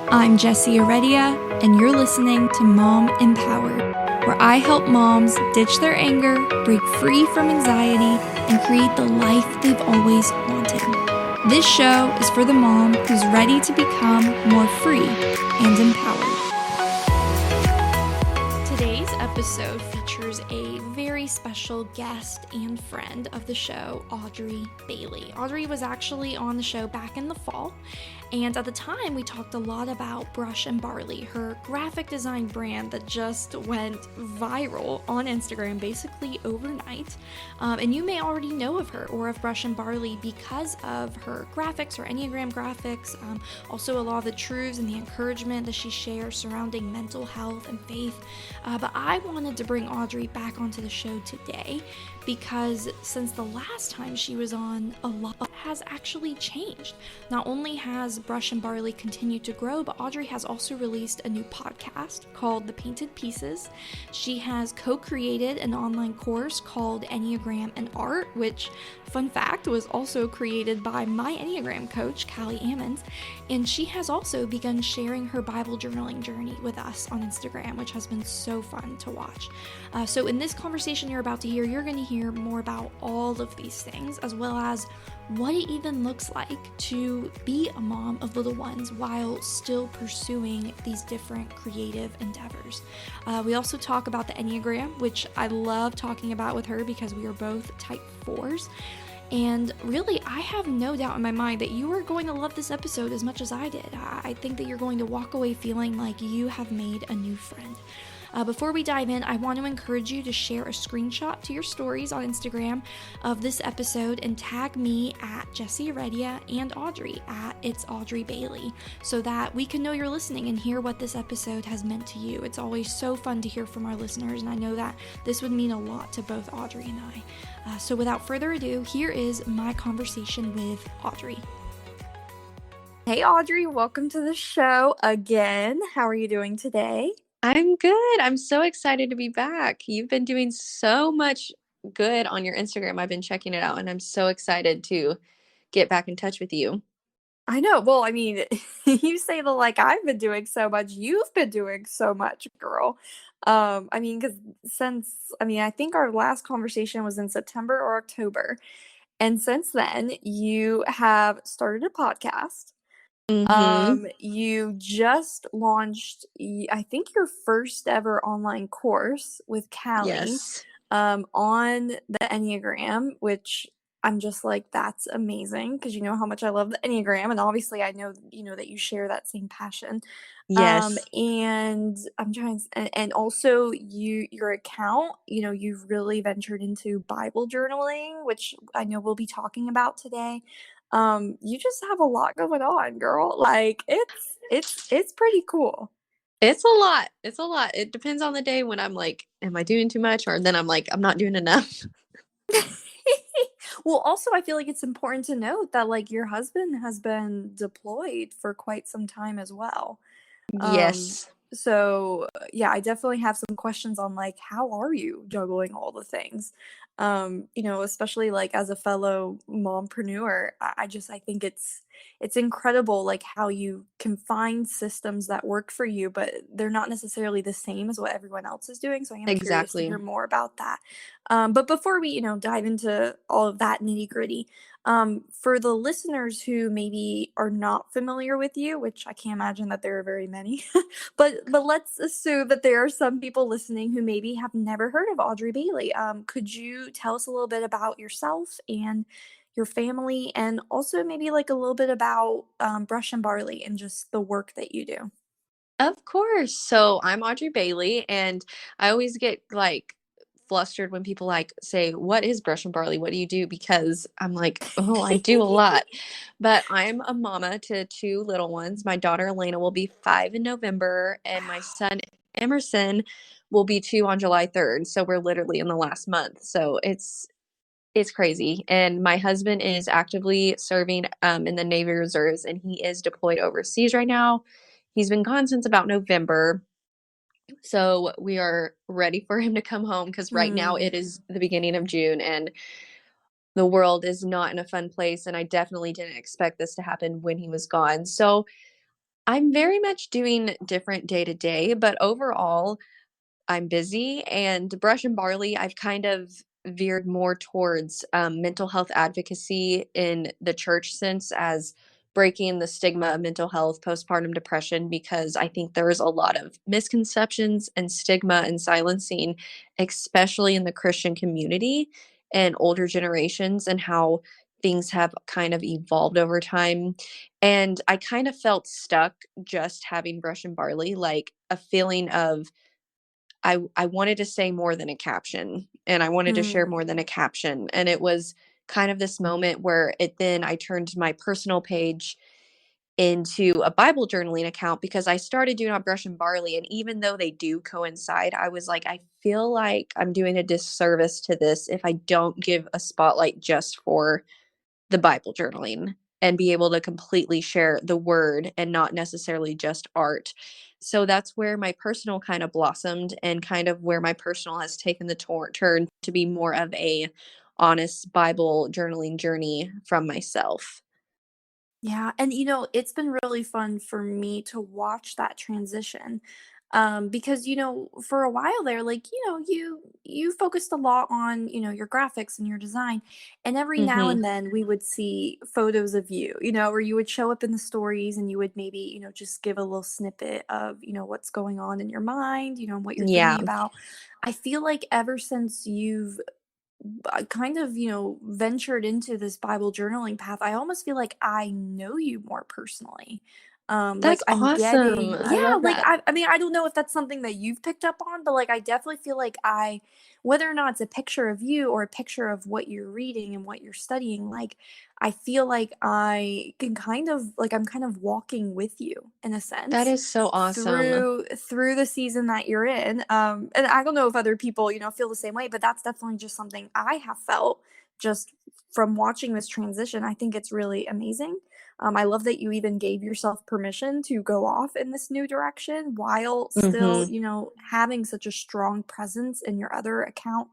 I'm Jessie Heredia, and you're listening to Mom Empowered, where I help moms ditch their anger, break free from anxiety, and create the life they've always wanted. This show is for the mom who's ready to become more free and empowered. Today's episode features a very special guest and friend of the show, Audrey Bailey. Audrey was actually on the show back in the fall, and at the time we talked a lot about Brush and Barley, her graphic design brand that just went viral on Instagram basically overnight. And you may already know of her or of Brush and Barley because of her graphics, her Enneagram graphics, also a lot of the truths and the encouragement that she shares surrounding mental health and faith. But I wanted to bring Audrey back onto the show today because since the last time she was on, a lot has actually changed. Not only has Brush and Barley continued to grow, but Audrey has also released a new podcast called The Painted Pieces. She has co-created an online course called Enneagram Art, which, fun fact, was also created by my Enneagram coach, Callie Ammons. And she has also begun sharing her Bible journaling journey with us on Instagram, which has been so fun to watch. So in this conversation you're about to hear, you're going to hear more about all of these things, as well as what it even looks like to be a mom of little ones while still pursuing these different creative endeavors. We also talk about the Enneagram, which I love talking about with her because we are both type 4s. And really, I have no doubt in my mind that you are going to love this episode as much as I did. I think that you're going to walk away feeling like you have made a new friend. Before we dive in, I want to encourage you to share a screenshot to your stories on Instagram of this episode and tag me at Jessie Heredia and Audrey at It's Audrey Bailey so that we can know you're listening and hear what this episode has meant to you. It's always so fun to hear from our listeners, and I know that this would mean a lot to both Audrey and I. So without further ado, here is my conversation with Audrey. Hey Audrey, welcome to the show again. How are you doing today? I'm good. I'm so excited to be back. You've been doing so much good on your Instagram. I've been checking it out, and I'm so excited to get back in touch with you. I know. Well, I mean, you say that like I've been doing so much. You've been doing so much, girl. I mean, because I think our last conversation was in September or October. And since then, you have started a podcast. Mm-hmm. You just launched, I think, your first ever online course with Callie, Yes. on the Enneagram, which I'm just like, that's amazing because you know how much I love the Enneagram, and obviously I know, that you share that same passion. Yes. And I'm trying, and also your account, you've really ventured into Bible journaling, which I know we'll be talking about today. You just have a lot going on, girl. Like it's pretty cool. It's a lot. It's a lot. It depends on the day when I'm like, am I doing too much? Or then I'm like, I'm not doing enough. Well, also, I feel like it's important to note that like your husband has been deployed for quite some time as well. Um, Yes. so yeah, I definitely have some questions on like how are you juggling all the things? Especially like as a fellow mompreneur, I think it's incredible like how you can find systems that work for you, but they're not necessarily the same as what everyone else is doing. So I am curious to Exactly. hear more about that. But before we, dive into all of that nitty-gritty, for the listeners who maybe are not familiar with you, which I can't imagine that there are very many, but let's assume that there are some people listening who maybe have never heard of Audrey Bailey. Could you tell us a little bit about yourself and your family, and also maybe like a little bit about Brush and Barley and just the work that you do? Of course. So I'm Audrey Bailey, and I always get like flustered when people like say, "What is Brush and Barley? What do you do?" Because I'm like, "Oh, I do a lot." But I'm a mama to two little ones. My daughter Elena will be 5 in November, and my son Emerson will be 2 on July 3rd. So we're literally in the last month. So it's crazy. And my husband is actively serving in the Navy Reserves, and he is deployed overseas right now. He's been gone since about November. So we are ready for him to come home because right now Mm. it is the beginning of June and the world is not in a fun place. And I definitely didn't expect this to happen when he was gone. So I'm very much doing different day to day, but overall, I'm busy. And Brush and Barley, I've kind of veered more towards mental health advocacy in the church sense, as breaking the stigma of mental health, postpartum depression, because I think there's a lot of misconceptions and stigma and silencing, especially in the Christian community and older generations, and how things have kind of evolved over time. And I kind of felt stuck just having Brush and Barley, like a feeling of I wanted to say more than a caption, and I wanted to share Mm. more than a caption, and it was kind of this moment where I turned my personal page into a Bible journaling account, because I started doing on Brush and Barley, and even though they do coincide, I was like, I feel like I'm doing a disservice to this if I don't give a spotlight just for the Bible journaling and be able to completely share the word and not necessarily just art. So that's where my personal kind of blossomed, and kind of where my personal has taken the turn to be more of a honest Bible journaling journey from myself. Yeah, and it's been really fun for me to watch that transition. Because for a while there, like, you focused a lot on, your graphics and your design. And every now Mhm. and then we would see photos of you, where you would show up in the stories and you would maybe, just give a little snippet of, what's going on in your mind, and what you're Yeah, thinking about. I feel like ever since you've kind of, ventured into this Bible journaling path, I almost feel like I know you more personally. Like that's I'm awesome. getting, I yeah, love like that. I mean, I don't know if that's something that you've picked up on, but like I definitely feel like whether or not it's a picture of you or a picture of what you're reading and what you're studying, like I feel like I can kind of like I'm kind of walking with you in a That sense is so awesome. through the season that you're in. And I don't know if other people, feel the same way, but that's definitely just something I have felt just from watching this transition. I think it's really amazing. I love that you even gave yourself permission to go off in this new direction while still, Mhm. having such a strong presence in your other account,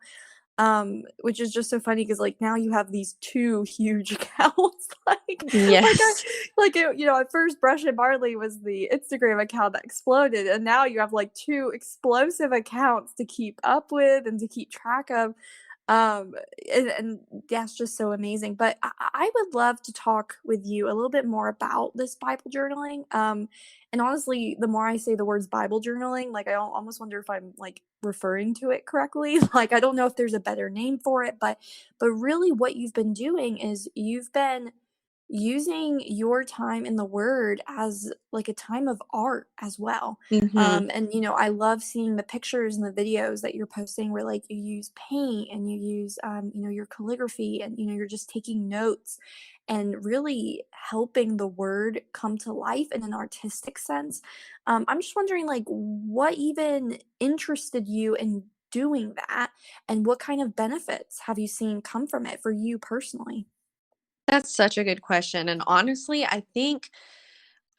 which is just so funny because like now you have these two huge accounts. Like I Yes. like at first Brush and Barley was the Instagram account that exploded, and now you have like two explosive accounts to keep up with and to keep track of. Um, and that's just so amazing. But I would love to talk with you a little bit more about this Bible journaling. And honestly, the more I say the words Bible journaling, like I almost wonder if I'm like referring to it correctly. Like I don't know if there's a better name for it, but really what you've been doing is you've been using your time in the word as like a time of art as well. Mhm. And I love seeing the pictures and the videos that you're posting where like you use paint and you use your calligraphy, and you're just taking notes and really helping the word come to life in an artistic sense. I'm just wondering, like, what even interested you in doing that, and what kind of benefits have you seen come from it for you personally? That's such a good question, and honestly, I think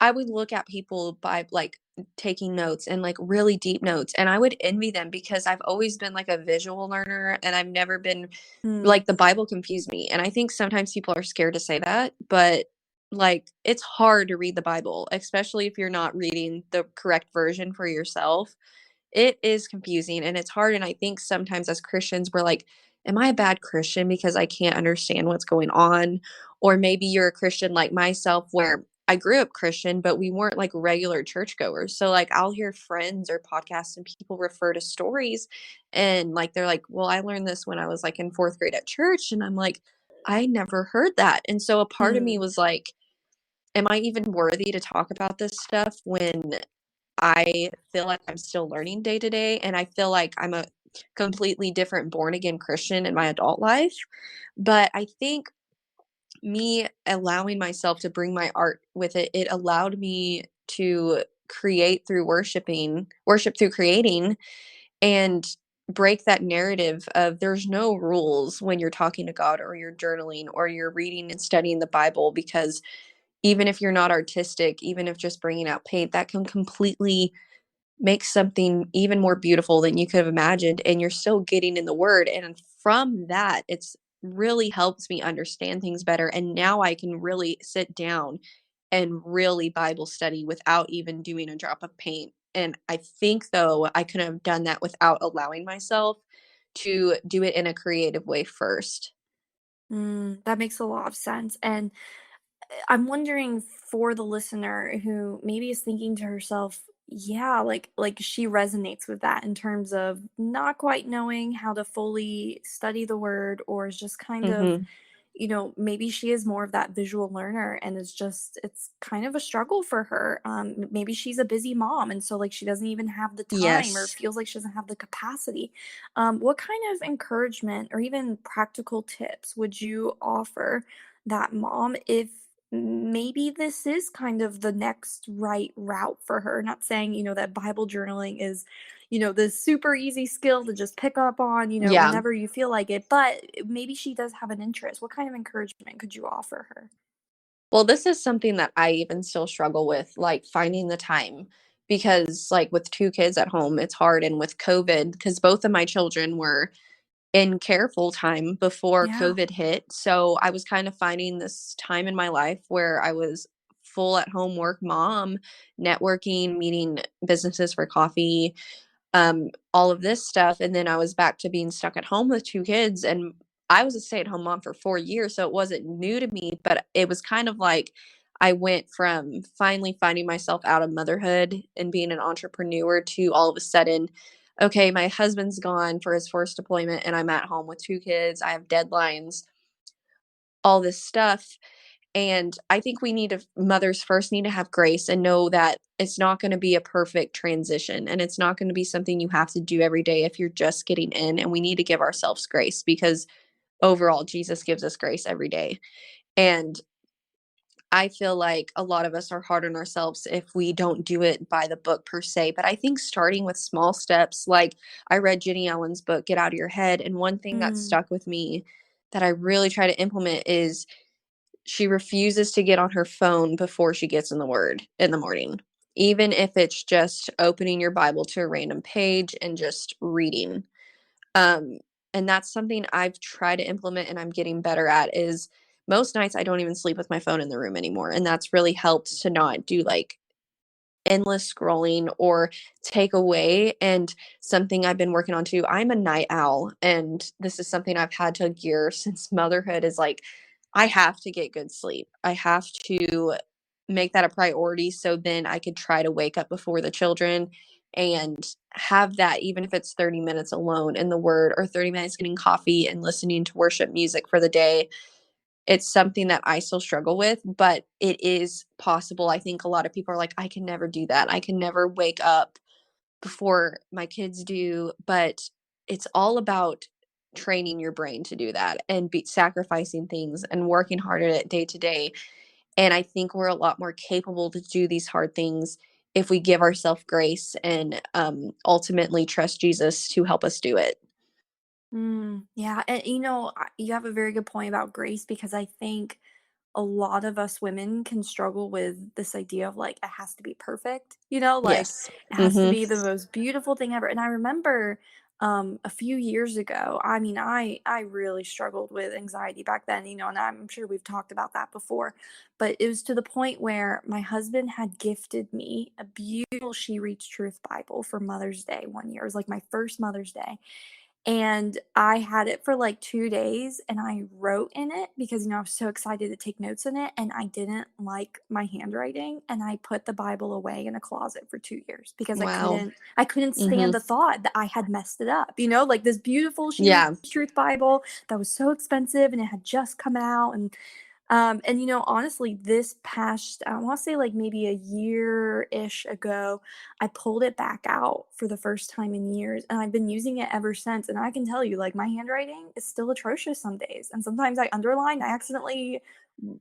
I would look at people by, like, taking notes and, like, really deep notes, and I would envy them, because I've always been, like, a visual learner, and I've never been Hmm. like, the Bible confused me, and I think sometimes people are scared to say that, but, like, it's hard to read the Bible, especially if you're not reading the correct version for yourself. It is confusing and it's hard, and I think sometimes as Christians, we're like, "Am I a bad Christian because I can't understand what's going on?" Or maybe you're a Christian like myself, where I grew up Christian, but we weren't like regular churchgoers. So, like, I'll hear friends or podcasts and people refer to stories, and, like, they're like, "Well, I learned this when I was, like, in 4th grade at church," and I'm like, "I never heard that." And so a part of me Hmm. was like, "Am I even worthy to talk about this stuff when I feel like I'm still learning day to day, and I feel like I'm a completely different born again Christian in my adult life?" But I think me allowing myself to bring my art with it, it allowed me to worship through creating, and break that narrative of there's no rules when you're talking to God or you're journaling or you're reading and studying the Bible, because even if you're not artistic, even if just bringing out paint, that can completely make something even more beautiful than you could have imagined, and you're still getting in the word, and from that, it's really helps me understand things better, and now I can really sit down and really Bible study without even doing a drop of paint. And I think, though, I couldn't have done that without allowing myself to do it in a creative way first. That makes a lot of sense. And I'm wondering for the listener who maybe is thinking to herself, yeah, like she resonates with that in terms of not quite knowing how to fully study the word, or is just kind of, Mhm. maybe she is more of that visual learner and it's kind of a struggle for her. Maybe she's a busy mom, and so like she doesn't even have the time or Yes. feels like she doesn't have the capacity. What kind of encouragement or even practical tips would you offer that mom if maybe this is kind of the next right route for her? Not saying, that Bible journaling is, this super easy skill to just pick up on, Yeah. whenever you feel like it, but maybe she does have an interest. What kind of encouragement could you offer her? Well, this is something that I even still struggle with, like, finding the time because, like, with 2 kids at home, it's hard, and with COVID, because both of my children were in care full time before Yeah. COVID hit, so I was kind of finding this time in my life where I was full at home work mom, networking, meeting businesses for coffee, all of this stuff. And then I was back to being stuck at home with 2 kids. And I was a stay-at-home mom for 4 years, so it wasn't new to me, but it was kind of like I went from finally finding myself out of motherhood and being an entrepreneur to all of a sudden, okay, my husband's gone for his first deployment and I'm at home with 2 kids. I have deadlines, all this stuff. And I think we need to mothers first need to have grace and know that it's not gonna be a perfect transition, and it's not gonna be something you have to do every day if you're just getting in, and we need to give ourselves grace because overall, Jesus gives us grace every day. And I feel like a lot of us are hard on ourselves if we don't do it by the book per se, but I think starting with small steps, like I read Jenny Ellen's book, Get Out of Your Head, and one thing that Mm, stuck with me that I really try to implement is she refuses to get on her phone before she gets in the Word in the morning, even if it's just opening your Bible to a random page and just reading. Um, and that's something I've tried to implement and I'm getting better at is most nights I don't even sleep with my phone in the room anymore, and that's really helped to not do, like, endless scrolling or take away. And something I've been working on too, I'm a night owl, and this is something I've had to gear since motherhood is like I have to get good sleep. I have to make that a priority so then I could try to wake up before the children and have that even if it's 30 minutes alone in the word or 30 minutes getting coffee and listening to worship music for the day. It's something that I still struggle with, but it is possible. I think a lot of people are like, I can never do that. I can never wake up before my kids do. But it's all about training your brain to do that and sacrificing things and working hard at it day to day. And I think we're a lot more capable to do these hard things if we give ourselves grace and ultimately trust Jesus to help us do it. yeah, and you have a very good point about grace, because I think a lot of us women can struggle with this idea of like it has to be perfect, like Yes. it has to Hmm. be the most beautiful thing ever. And I remember a few years ago, I mean, I really struggled with anxiety back then, and I'm sure we've talked about that before, but it was to the point where my husband had gifted me a beautiful She Reads Truth Bible for Mother's Day one year. It was like my first Mother's Day, and I had it for like 2 days, and I wrote in it because, I was so excited to take notes in it, and I didn't like my handwriting, and I put the Bible away in a closet for 2 years because I Wow. couldn't Hmm. stand the thought that I had messed it up, like this beautiful She Reads Yeah. Truth Bible that was so expensive and it had just come out. And honestly, this past, I want to say like maybe a year-ish ago, I pulled it back out for the first time in years, and I've been using it ever since. And I can tell you, like, my handwriting is still atrocious some days. And sometimes I accidentally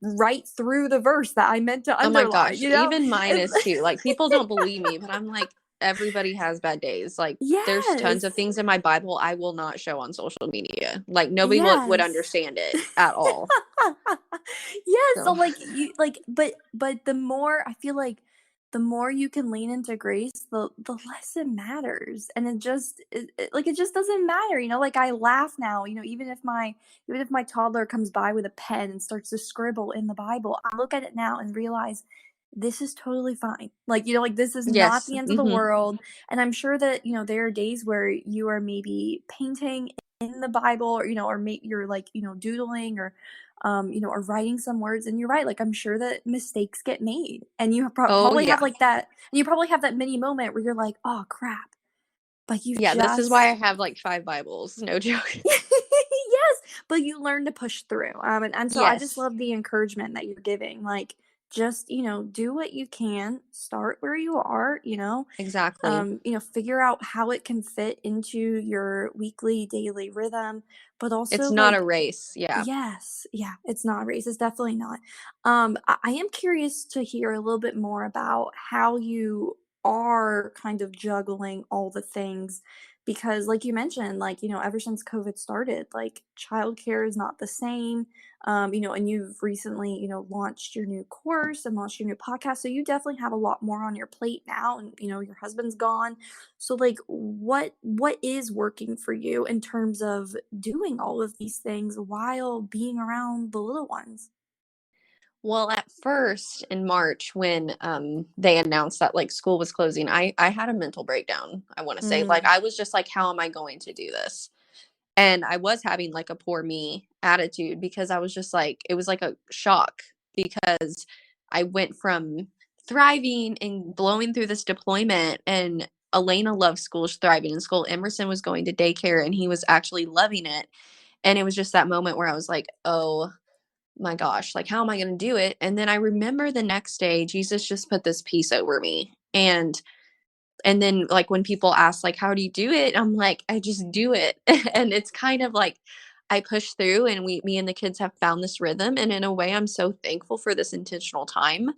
write through the verse that I meant to Oh my underline, gosh, even mine It's is too. Like, people don't believe me, but I'm like, everybody has bad days. Like, there's tons of yes. things in my Bible I will not show on social media. Like, nobody would Yes. understand it at all. Yes, so So, like you like but the more I feel like the more you can lean into grace, the less it matters. And it just doesn't matter, like I laugh now, even if my toddler comes by with a pen and starts to scribble in the Bible, I look at it now and realize this is totally fine. Like this is not Yes. the end of the world. And I'm sure that, there are days where you are maybe painting in the Bible, or maybe you're like, doodling or writing some words. And you're right. Like, I'm sure that mistakes get made, and you Oh, probably yeah. have like that. And you probably have that mini moment where you're like, oh crap. But you've Yeah, this is why I just, have like 5 Bibles. No joke. yes, but you learn to push through. And so I just Yes, love the encouragement that you're giving. Like, just, do what you can, start where you are, exactly. figure out how it can fit into your weekly, daily rhythm, but It's also not a like, race. Yeah. yes, yeah, it's not a race. It's definitely not. I am curious to hear a little bit more about how you are kind of juggling all the things because, like you mentioned, like, ever since COVID started, like childcare is not the same. And you've recently, launched your new course and launched your new podcast. So you definitely have a lot more on your plate now, and your husband's gone. So like what is working for you in terms of doing all of these things while being around the little ones? Well, at first in March when they announced that like school was closing, I had a mental breakdown, I want to say. Like Mm. I was just like, how am I going to do this? And I was having like a poor me attitude because I was just like, it was like a shock because I went from thriving and blowing through this deployment, and Elena loves school, she's thriving in school. Emerson was going to daycare and he was actually loving it. And it was just that moment where I was like, oh my gosh, like how am I going to do it? And then I remember the next day, Jesus just put this peace over me. And then like when people ask like how do you do it, I'm like I just do it. And it's kind of like I push through, and me and the kids have found this rhythm, and in a way I'm so thankful for this intentional time.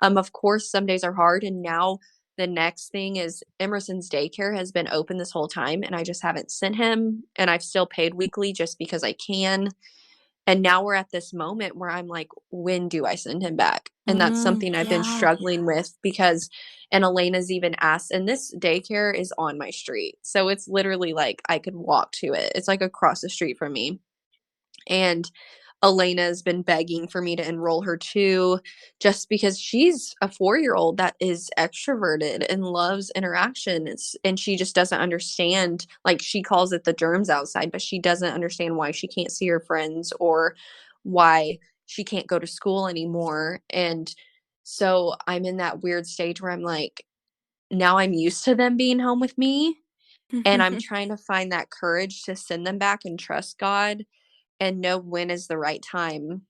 Of course some days are hard, and now the next thing is Emerson's daycare has been open this whole time and I just haven't sent him, and I've still paid weekly just because I can. And now we're at this moment where I'm like, when do I send him back? And that's something I've been Yeah. struggling with because, and Elena's even asked, and this daycare is on my street. So it's literally like I could walk to it. It's like across the street from me. And Elena's been begging for me to enroll her too, just because she's a 4-year-old that is extroverted and loves interaction. And she just doesn't understand, like she calls it the germs outside, but she doesn't understand why she can't see her friends or why she can't go to school anymore. And so I'm in that weird stage where I'm like, now I'm used to them being home with me. And I'm trying to find that courage to send them back and trust God and know when is the right time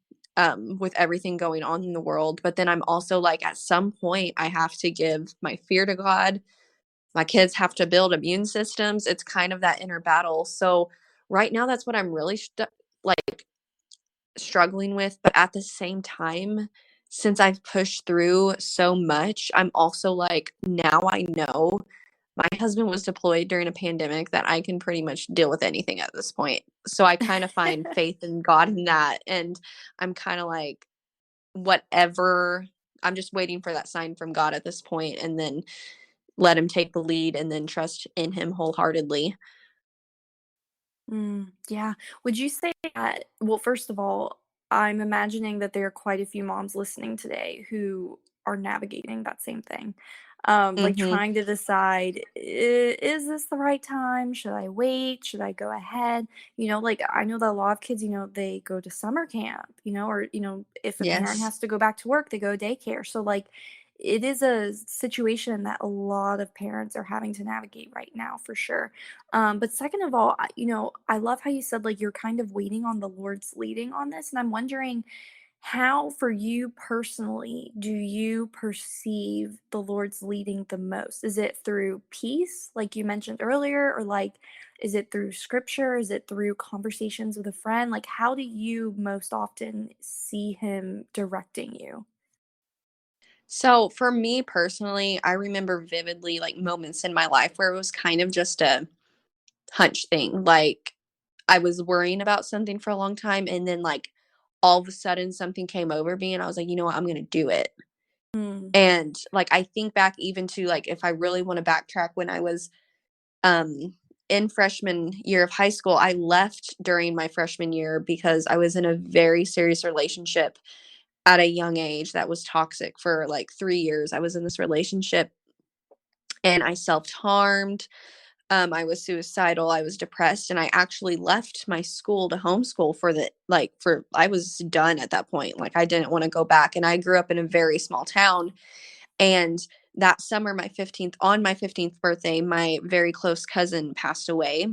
with everything going on in the world. But then I'm also like, at some point, I have to give my fear to God. My kids have to build immune systems. It's kind of that inner battle. So right now, that's what I'm really like struggling with. But at the same time, since I've pushed through so much, I'm also like, now I know my husband was deployed during a pandemic that I can pretty much deal with anything at this point. So I kind of find faith in God in that. And I'm kind of like, whatever, I'm just waiting for that sign from God at this point, and then let him take the lead and then trust in him wholeheartedly. Yeah. Would you say that, well, first of all, I'm imagining that there are quite a few moms listening today who are navigating that same thing. Like Hmm. trying to decide, is this the right time? Should I wait? Should I go ahead? Like I know that a lot of kids, they go to summer camp, or, if a parent Yes. has to go back to work, they go to daycare. So like it is a situation that a lot of parents are having to navigate right now for sure. But second of all, I love how you said like you're kind of waiting on the Lord's leading on this. And I'm wondering how, for you personally, do you perceive the Lord's leading the most? Is it through peace, like you mentioned earlier, or like is it through scripture? Is it through conversations with a friend? Like, how do you most often see Him directing you? So for me personally, I remember vividly like moments in my life where it was kind of just a hunch thing. Like I was worrying about something for a long time, and then like all of a sudden something came over me and I was like, you know what, I'm going to do it. Mm. And like, I think back even to like, if I really want to backtrack, when I was in freshman year of high school, I left during my freshman year because I was in a very serious relationship at a young age that was toxic for like 3 years. I was in this relationship and I self-harmed. I was suicidal. I was depressed, and I actually left my school to homeschool I was done at that point. Like, I didn't want to go back. And I grew up in a very small town. And that summer, on my 15th birthday, my very close cousin passed away.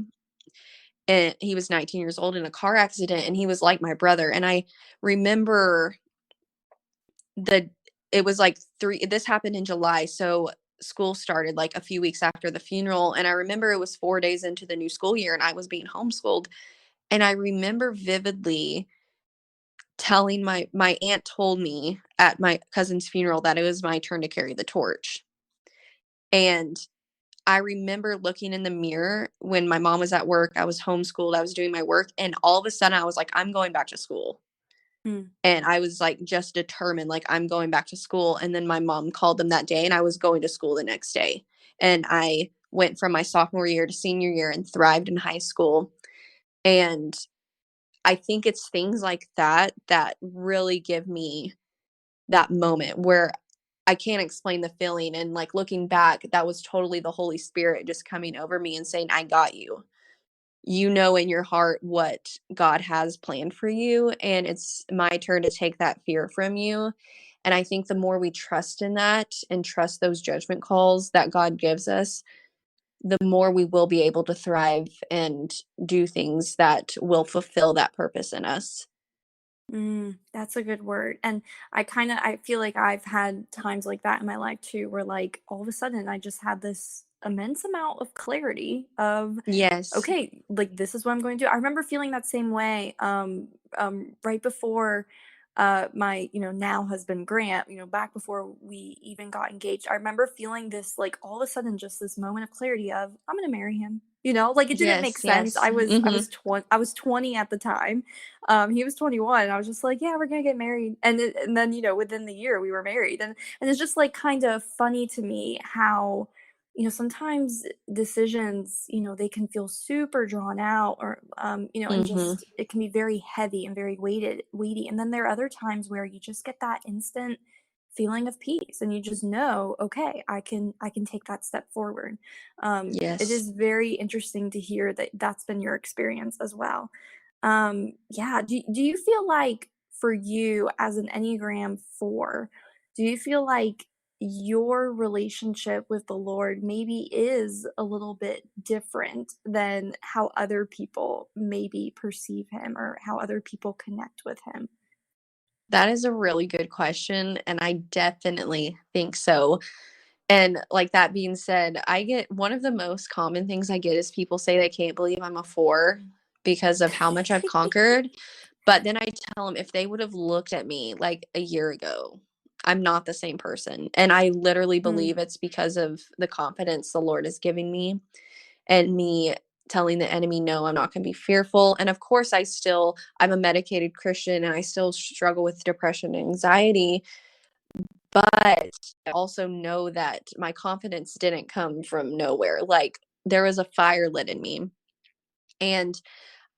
And he was 19 years old in a car accident, and he was like my brother. And I remember the it was like this happened in July, so school started like a few weeks after the funeral, and I remember it was 4 days into the new school year and I was being homeschooled, and I remember vividly telling my aunt told me at my cousin's funeral that it was my turn to carry the torch. And I remember looking in the mirror when my mom was at work, I was homeschooled, I was doing my work, and all of a sudden I was like, I'm going back to school. Mm. And I was like, just determined, like, I'm going back to school. And then my mom called them that day, and I was going to school the next day. And I went from my sophomore year to senior year and thrived in high school. And I think it's things like that that really give me that moment where I can't explain the feeling. And like, looking back, that was totally the Holy Spirit just coming over me and saying, I got you. You know in your heart what God has planned for you, and it's my turn to take that fear from you. And I think the more we trust in that and trust those judgment calls that God gives us, the more we will be able to thrive and do things that will fulfill that purpose in us. That's a good word. And I feel like I've had times like that in my life too, where like all of a sudden I just had this immense amount of clarity of, Yes. okay, like this is what I'm going to do. I remember feeling that same way right before my, now husband Grant, back before we even got engaged. I remember feeling this like all of a sudden just this moment of clarity of I'm going to marry him. Like it didn't make Yes, sense. yes. I was 20 at the time. He was 21. I was just like, yeah, we're gonna get married. And then, within the year we were married. And it's just like kind of funny to me how, sometimes decisions, they can feel super drawn out or, and Mhm. just it can be very heavy and very weighty. And then there are other times where you just get that instant feeling of peace and you just know, okay, I can take that step forward. It Yes. is very interesting to hear that that's been your experience as well. Yeah. Do you feel like for you as an Enneagram 4, do you feel like your relationship with the Lord maybe is a little bit different than how other people maybe perceive him or how other people connect with him? That is a really good question, and I definitely think so. And like, that being said, I get one of the most common things I get is people say they can't believe I'm a 4 because of how much I've conquered. But then I tell them if they would have looked at me like a year ago, I'm not the same person. And I literally Mm, believe it's because of the confidence the Lord is giving me and me telling the enemy, no, I'm not going to be fearful. And of course, I'm a medicated Christian and I still struggle with depression and anxiety. But I also know that my confidence didn't come from nowhere. Like, there was a fire lit in me. And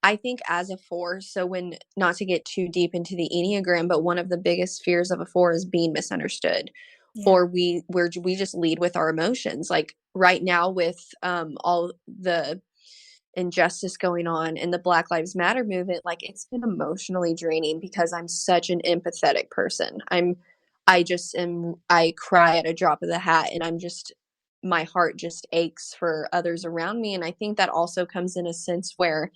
I think as a 4, so when not to get too deep into the Enneagram, but one of the biggest fears of a 4 is being misunderstood. yeah. Or we just lead with our emotions. Like right now with all the injustice going on in the Black Lives Matter movement, like, it's been emotionally draining because I'm such an empathetic person. I cry at a drop of the hat, and my heart just aches for others around me. And I think that also comes in a sense where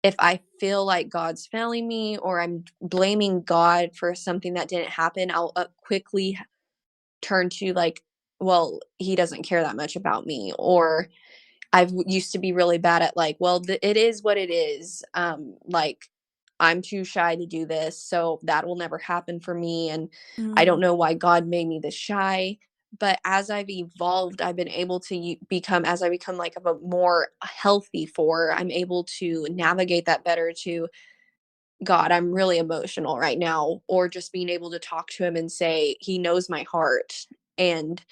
if I feel like God's failing me or I'm blaming God for something that didn't happen, I'll quickly turn to like, well, he doesn't care that much about me. Or I've used to be really bad at like, well, it is what it is. Like, I'm too shy to do this, so that will never happen for me. And I don't Mm, know why God made me this shy. But as I've evolved, I've been able to as I become like a more healthy 4, I'm able to navigate that better, to God, I'm really emotional right now, or just being able to talk to him and say, he knows my heart, and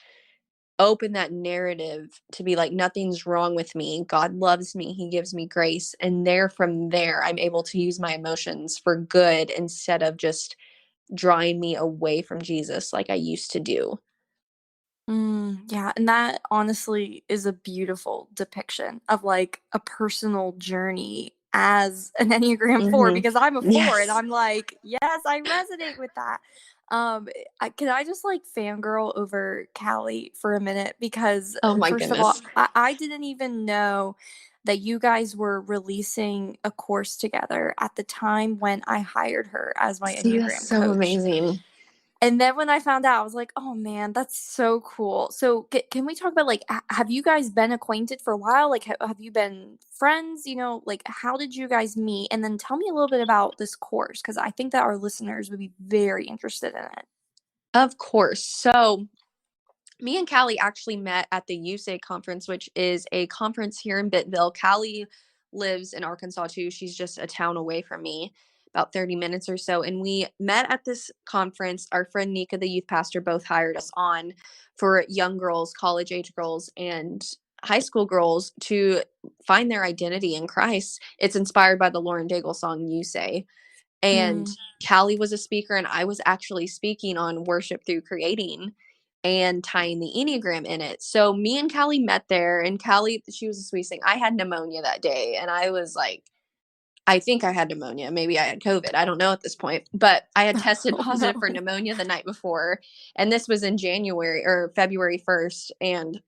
open that narrative to be like, nothing's wrong with me. God loves me. He gives me grace. And from there, I'm able to use my emotions for good instead of just drawing me away from Jesus like I used to do. Yeah, and that honestly is a beautiful depiction of like a personal journey as an Enneagram 4 Mm-hmm. because I'm a 4 and Yes. I'm like, yes, I resonate with that. Can I just like fangirl over Callie for a minute? Because Oh my first of all, goodness. I didn't even know that you guys were releasing a course together at the time when I hired her as my See, that's Enneagram so coach. amazing. And then when I found out, I was like, "Oh man, that's so cool." So, can we talk about like have you guys been acquainted for a while? Like have you been friends, like how did you guys meet? And then tell me a little bit about this course cuz I think that our listeners would be very interested in it. Of course. So me and Callie actually met at the USAID conference, which is a conference here in Bentonville. Callie lives in Arkansas too. She's just a town away from me, about 30 minutes or so. And we met at this conference. Our friend Nika, the youth pastor, both hired us on for young girls, college age girls, and high school girls to find their identity in Christ. It's inspired by the Lauren Daigle song, You Say. And Mm, Callie was a speaker, and I was actually speaking on worship through creating and tying the Enneagram in it. So me and Callie met there, and Callie, she was the sweetest thing. I had pneumonia that day, and I was like, I think I had pneumonia. Maybe I had COVID. I don't know at this point, but I had tested oh positive for no. pneumonia the night before. And this was in January or February 1st. And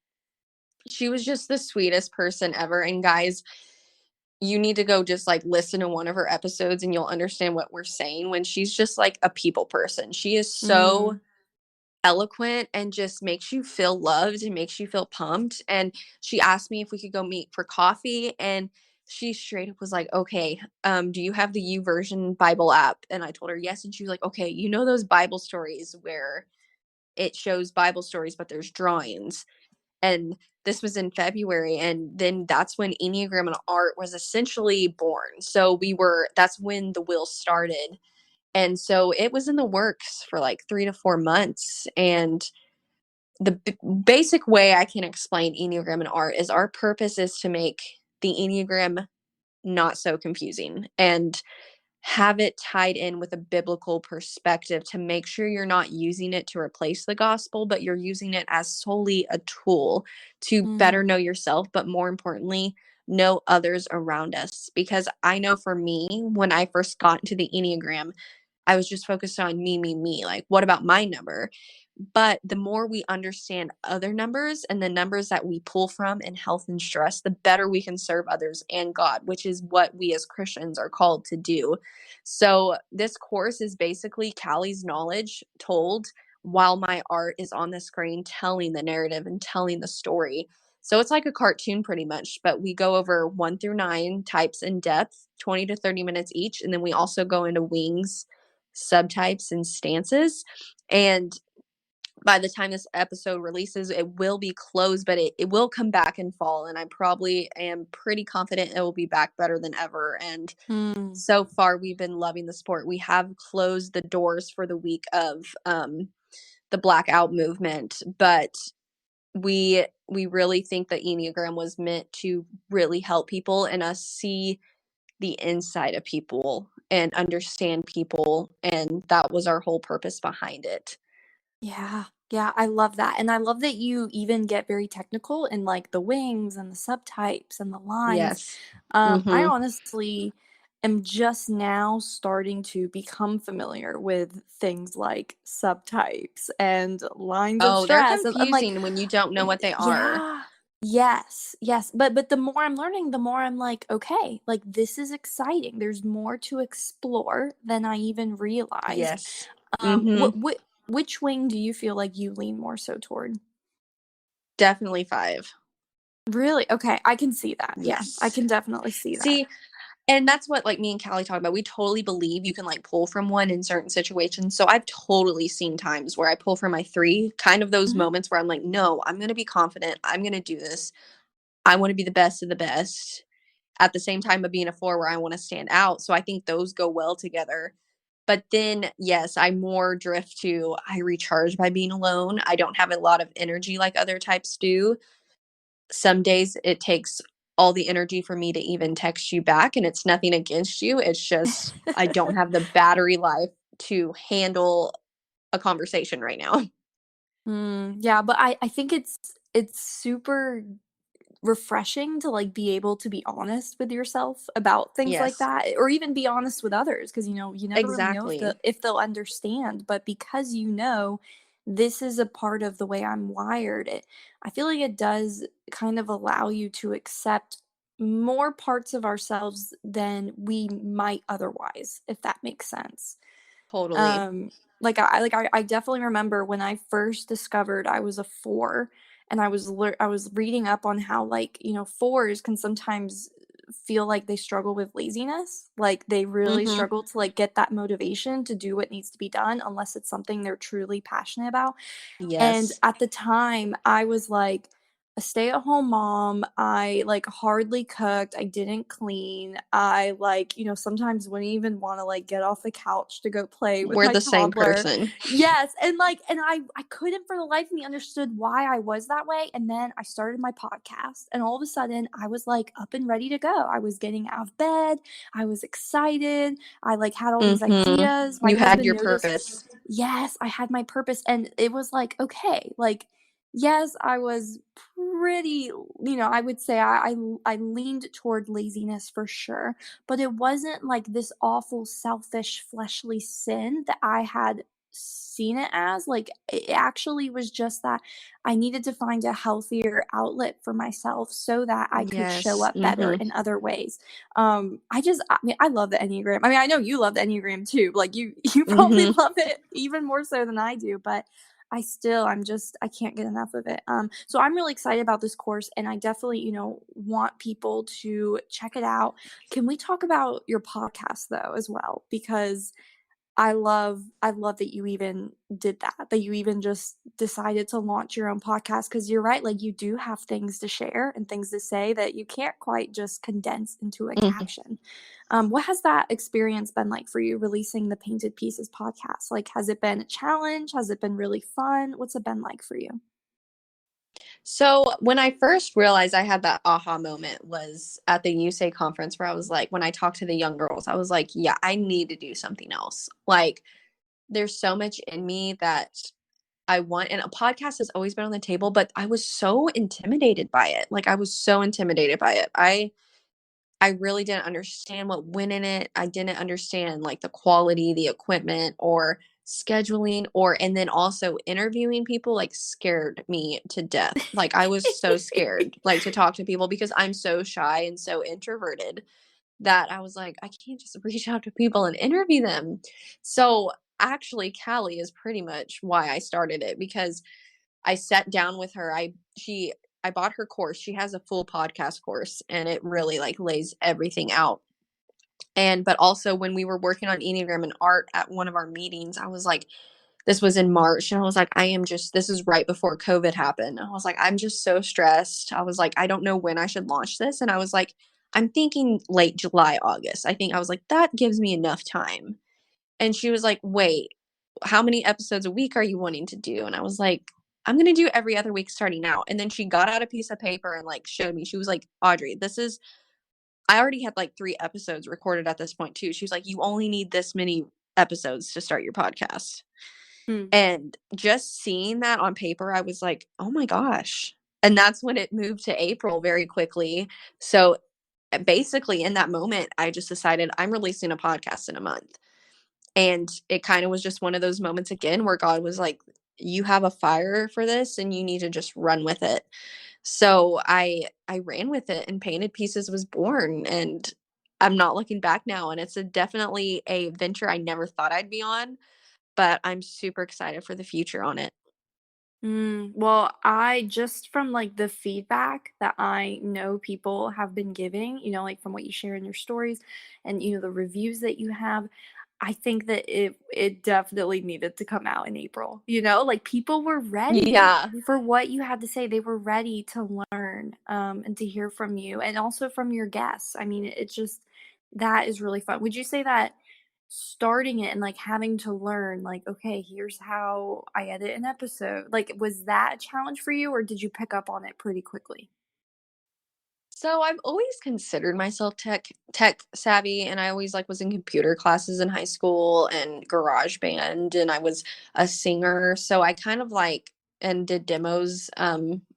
she was just the sweetest person ever. And guys, you need to go just like listen to one of her episodes and you'll understand what we're saying when she's just like a people person. She is so Mm, eloquent and just makes you feel loved and makes you feel pumped. And she asked me if we could go meet for coffee, and she straight up was like, okay, do you have the U version Bible app? And I told her yes. And she was like, okay, you know those Bible stories where it shows Bible stories but there's drawings? And this was in February, and then that's when Enneagram and Art was essentially born. So that's when the wheel started. And so it was in the works for like 3 to 4 months. And the basic way I can explain Enneagram and Art is our purpose is to make the Enneagram not so confusing and have it tied in with a biblical perspective to make sure you're not using it to replace the gospel, but you're using it as solely a tool to better mhm, know yourself, but more importantly, know others around us. Because I know for me, when I first got into the Enneagram, I was just focused on me, me, me. Like, what about my number? But the more we understand other numbers and the numbers that we pull from in health and stress, the better we can serve others and God, which is what we as Christians are called to do. So, this course is basically Callie's knowledge told while my art is on the screen telling the narrative and telling the story. So, it's like a cartoon pretty much, but we go over 1 through 9 types in depth, 20 to 30 minutes each. And then we also go into wings, subtypes, and stances. And by the time this episode releases, it will be closed, but it will come back in fall. And I probably am pretty confident it will be back better than ever. And mm. so far, we've been loving the sport. We have closed the doors for the week of the blackout movement, but we really think that Enneagram was meant to really help people and us see the inside of people and understand people. And that was our whole purpose behind it. Yeah. Yeah, I love that. And I love that you even get very technical in like the wings and the subtypes and the lines. Yes. I Mhm. honestly am just now starting to become familiar with things like subtypes and lines of Oh, they're stress. And like, confusing when you don't know what they are. yeah. Yes, yes. But the more I'm learning, the more I'm like, okay, like this is exciting. There's more to explore than I even realized. Yes. What Mhm. which wing do you feel like you lean more so toward? Definitely 5. Really? Okay, I can see that. Yeah, I Yes. can definitely see that. See, and that's what, like, me and Callie talk about. We totally believe you can, like, pull from one in certain situations. So I've totally seen times where I pull from my 3, kind of those Mhm. moments where I'm like, "No, I'm gonna be confident. I'm gonna do this. I wanna be the best of the best." at the same time of being a 4 where I want to stand out. So I think those go well together. But then, yes, I more drift to I recharge by being alone. I don't have a lot of energy like other types do. Some days it takes all the energy for me to even text you back, and it's nothing against you. It's just I don't have the battery life to handle a conversation right now. Yeah, but I think it's super refreshing to, like, be able to be honest with yourself about things like Yes, that, or even be honest with others, because you never really know exactly. if they'll understand, but because this is a part of the way I'm wired, I feel like it does kind of allow you to accept more parts of ourselves than we might otherwise, if that makes sense. Totally. Um, I definitely remember when I first discovered I was a 4, and I was reading up on how, like, 4s can sometimes feel like they struggle with laziness, like, they really Mhm. struggle to, like, get that motivation to do what needs to be done unless it's something they're truly passionate about. And Yes. at the time, I was like a stay-at-home mom. I, like, hardly cooked. I didn't clean. I, like, sometimes wouldn't even wanna, like, get off the couch to go play with We're my the same toddler. person. Yes, and, like, I couldn't for the life of me understood why I was that way, and then I started my podcast, and all of a sudden, I was, like, up and ready to go. I was getting out of bed. I was excited. I, like, had all these Mhm. ideas. My You had husband your noticed. purpose. Yes, I had my purpose, and it was like, okay, like, yes, I was pretty, I would say I leaned toward laziness for sure, but it wasn't like this awful, selfish, fleshly sin that I had seen it as. Like, it actually was just that I needed to find a healthier outlet for myself so that I could show Yes. up better Mhm. in other ways. I mean, I love the Enneagram. I mean, I know you love the Enneagram too. Like, you probably Mhm. love it even more so than I do, but I can't get enough of it. So I'm really excited about this course, and I definitely, want people to check it out. Can we talk about your podcast though as well? Because I love that you even did that, that you even just decided to launch your own podcast, because you're right, like, you do have things to share and things to say that you can't quite just condense into a Mhm. caption. What has that experience been like for you, releasing the Painted Pieces podcast? Like, has it been a challenge? Has it been really fun? What's it been like for you? So when I first realized I had that aha moment was at the USA conference where I was like, when I talked to the young girls, I was like, yeah, I need to do something else. Like, there's so much in me that I want, and a podcast has always been on the table, but I was so intimidated by it. Like, I was so intimidated by it. I really didn't understand what went in it. I didn't understand like the quality, the equipment, or scheduling, or and then also interviewing people like scared me to death. Like, I was so scared like to talk to people because I'm so shy and so introverted that I was like, I can't just reach out to people and interview them. So actually Callie is pretty much why I started it, because I sat down with her. I bought her course. She has a full podcast course and it really like lays everything out. And but also when we were working on Enneagram and art at one of our meetings, I was like, this was in March, and I was like, this is right before COVID happened. I was like, I'm just so stressed. I was like, I don't know when I should launch this. And I was like, I'm thinking late July, August. I was like, that gives me enough time. And she was like, wait, how many episodes a week are you wanting to do? And I was like, I'm going to do every other week starting out. And then she got out a piece of paper and like showed me. She was like, Audrey, I already had like 3 episodes recorded at this point too. She was like, you only need this many episodes to start your podcast. Mm. And just seeing that on paper, I was like, oh my gosh. And that's when it moved to April very quickly. So basically, in that moment, I just decided I'm releasing a podcast in a month. And it kind of was just one of those moments again where God was like, you have a fire for this and you need to just run with it. So I ran with it, and Painted Pieces was born, and I'm not looking back now, and it's definitely a venture I never thought I'd be on, but I'm super excited for the future on it. Well, I just from like the feedback that I know people have been giving, like from what you share in your stories and the reviews that you have, I think that it definitely needed to come out in April, you know? Like, people were ready Yeah. for what you had to say. They were ready to learn, and to hear from you, and also from your guests. I mean, it just that is really fun. Would you say that starting it and, like, having to learn, like, "Okay, here's how I edit an episode," like, was that a challenge for you, or did you pick up on it pretty quickly? So I've always considered myself tech savvy, and I always like was in computer classes in high school and garage band, and I was a singer. So I kind of like and did demos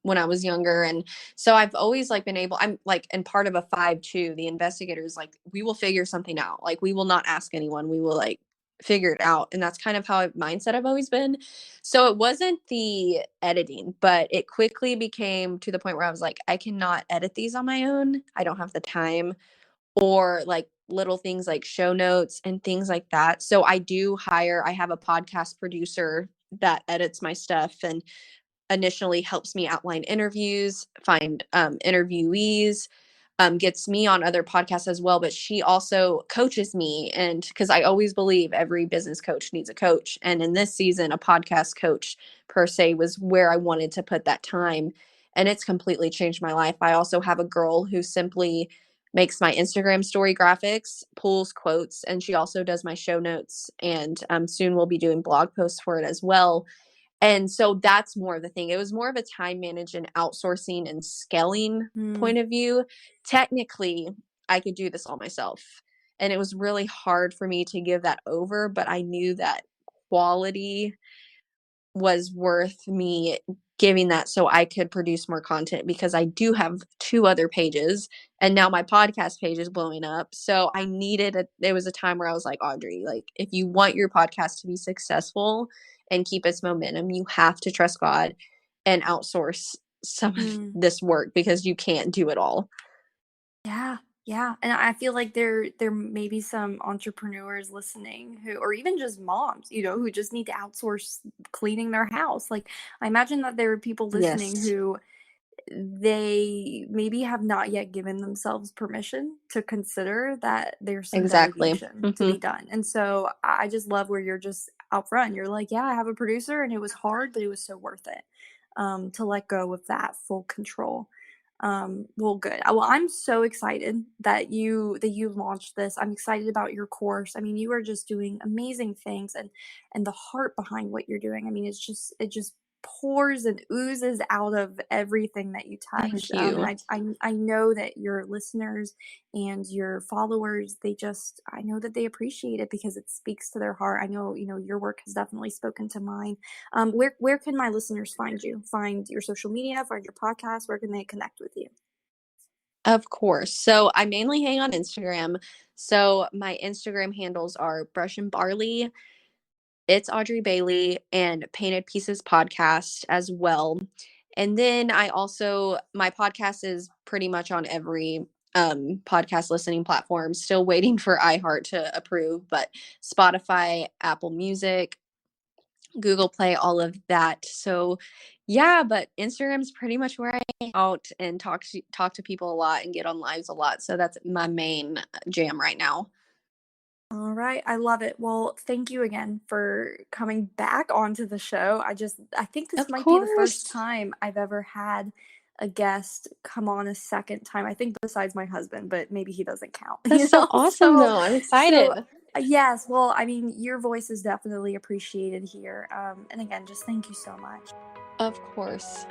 when I was younger, and so I've always like been able. I'm like and part of a 5-2. The investigators like we will figure something out. Like we will not ask anyone. We will like figure it out, and that's kind of how mindset I've always been. So it wasn't the editing, but it quickly became to the point where I was like, I cannot edit these on my own. I don't have the time or like little things like show notes and things like that. So I have a podcast producer that edits my stuff and initially helps me outline interviews, find interviewees, gets me on other podcasts as well. But she also coaches me. And because I always believe every business coach needs a coach. And in this season, a podcast coach per se was where I wanted to put that time. And it's completely changed my life. I also have a girl who simply makes my Instagram story graphics, pulls quotes, and she also does my show notes. And soon we'll be doing blog posts for it as well. And so that's more of the thing. It was more of a time management, outsourcing, and scaling Mm. point of view. Technically, I could do this all myself. And it was really hard for me to give that over, but I knew that quality was worth me giving that so I could produce more content because I do have 2 other pages and now my podcast page is blowing up. So I needed there was a time where I was like, Audrey, like if you want your podcast to be successful and keep its momentum, you have to trust God and outsource some of Mm. this work because you can't do it all. Yeah, yeah, and I feel like there may be some entrepreneurs listening who or even just moms, you know, who just need to outsource cleaning their house. Like, I imagine that there are people listening Yes, who they maybe have not yet given themselves permission to consider that there's some exactly. delegation to Hmm. be done. And so I just love where you're just out front. You're like, yeah, I have a producer and it was hard, but it was so worth it, to let go of that full control. Well, good. Well, I'm so excited that you launched this. I'm excited about your course. I mean, you are just doing amazing things, and the heart behind what you're doing. I mean, it just pours and oozes out of everything that you touch. Thank And you. I know that your listeners and your followers, I know that they appreciate it because it speaks to their heart. I know, your work has definitely spoken to mine. Where can my listeners find you? Find your social media, find your podcast, where can they connect with you? Of course. So I mainly hang on Instagram. So my Instagram handles are Brush and Barley, it's Audrey Bailey, and Painted Pieces Podcast as well. And then my podcast is pretty much on every podcast listening platform. Still waiting for iHeart to approve, but Spotify, Apple Music, Google Play, all of that. So yeah, but Instagram's pretty much where I hang out and talk to people a lot and get on lives a lot. So that's my main jam right now. All right, I love it. Well, thank you again for coming back onto the show. I think this Of might be the first course. time I've ever had a guest come on a second time. I think besides my husband, but maybe he doesn't count, That's so awesome So, though. I'm so excited. yes, well, I mean, your voice is definitely appreciated here. And again, just thank you so much. Of course.